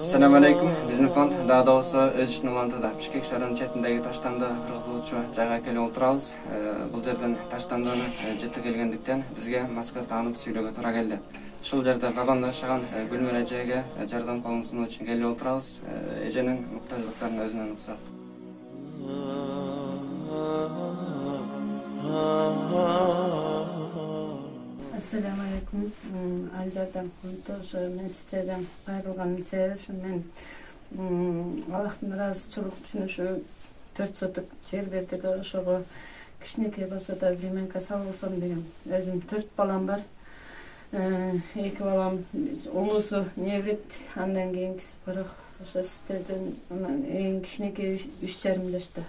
Assalamu alaikum. Bizim fond daha doğrusu öz işini ulantıda. Bishkek şəhərinin çetindəgi Taştandı bir qılıcı jağa kelip oturabız. Bu yerden Taştandıны жети келгендіктен бізге Москва танып сөйлеуге тура келді. Шул жерде вагонда жашаган Гүлмир эжеге жардам колун сунуу үчүн келип отурабыз. Эженин муктаждыктарын өзүнөн уксак. Assalamu alaikum. Aljardan kontoş men siteden ayrılganım sebebi şu men Allah'tan razıçılık üçün şu 4 sotuk yer verdik ошого кичинекей болсо да временка салгысам деген. Өзүм 4 балам бар. 2 балам улусу небит, андан кийинкиси бирок ошо ситеден эң кичинекей 3,5 жашта.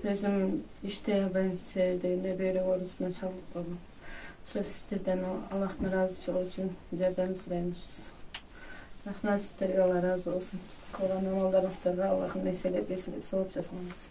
Өзүм иштей албайм дегенде бери орусуна чалып калдым. Şu sizlerden Allah'ın razı için yardım süreymiş. Rahmet sizlere Allah razı olsun. Kolan amallarınızda Allah'ın mesele besilip soğuk jasmanız.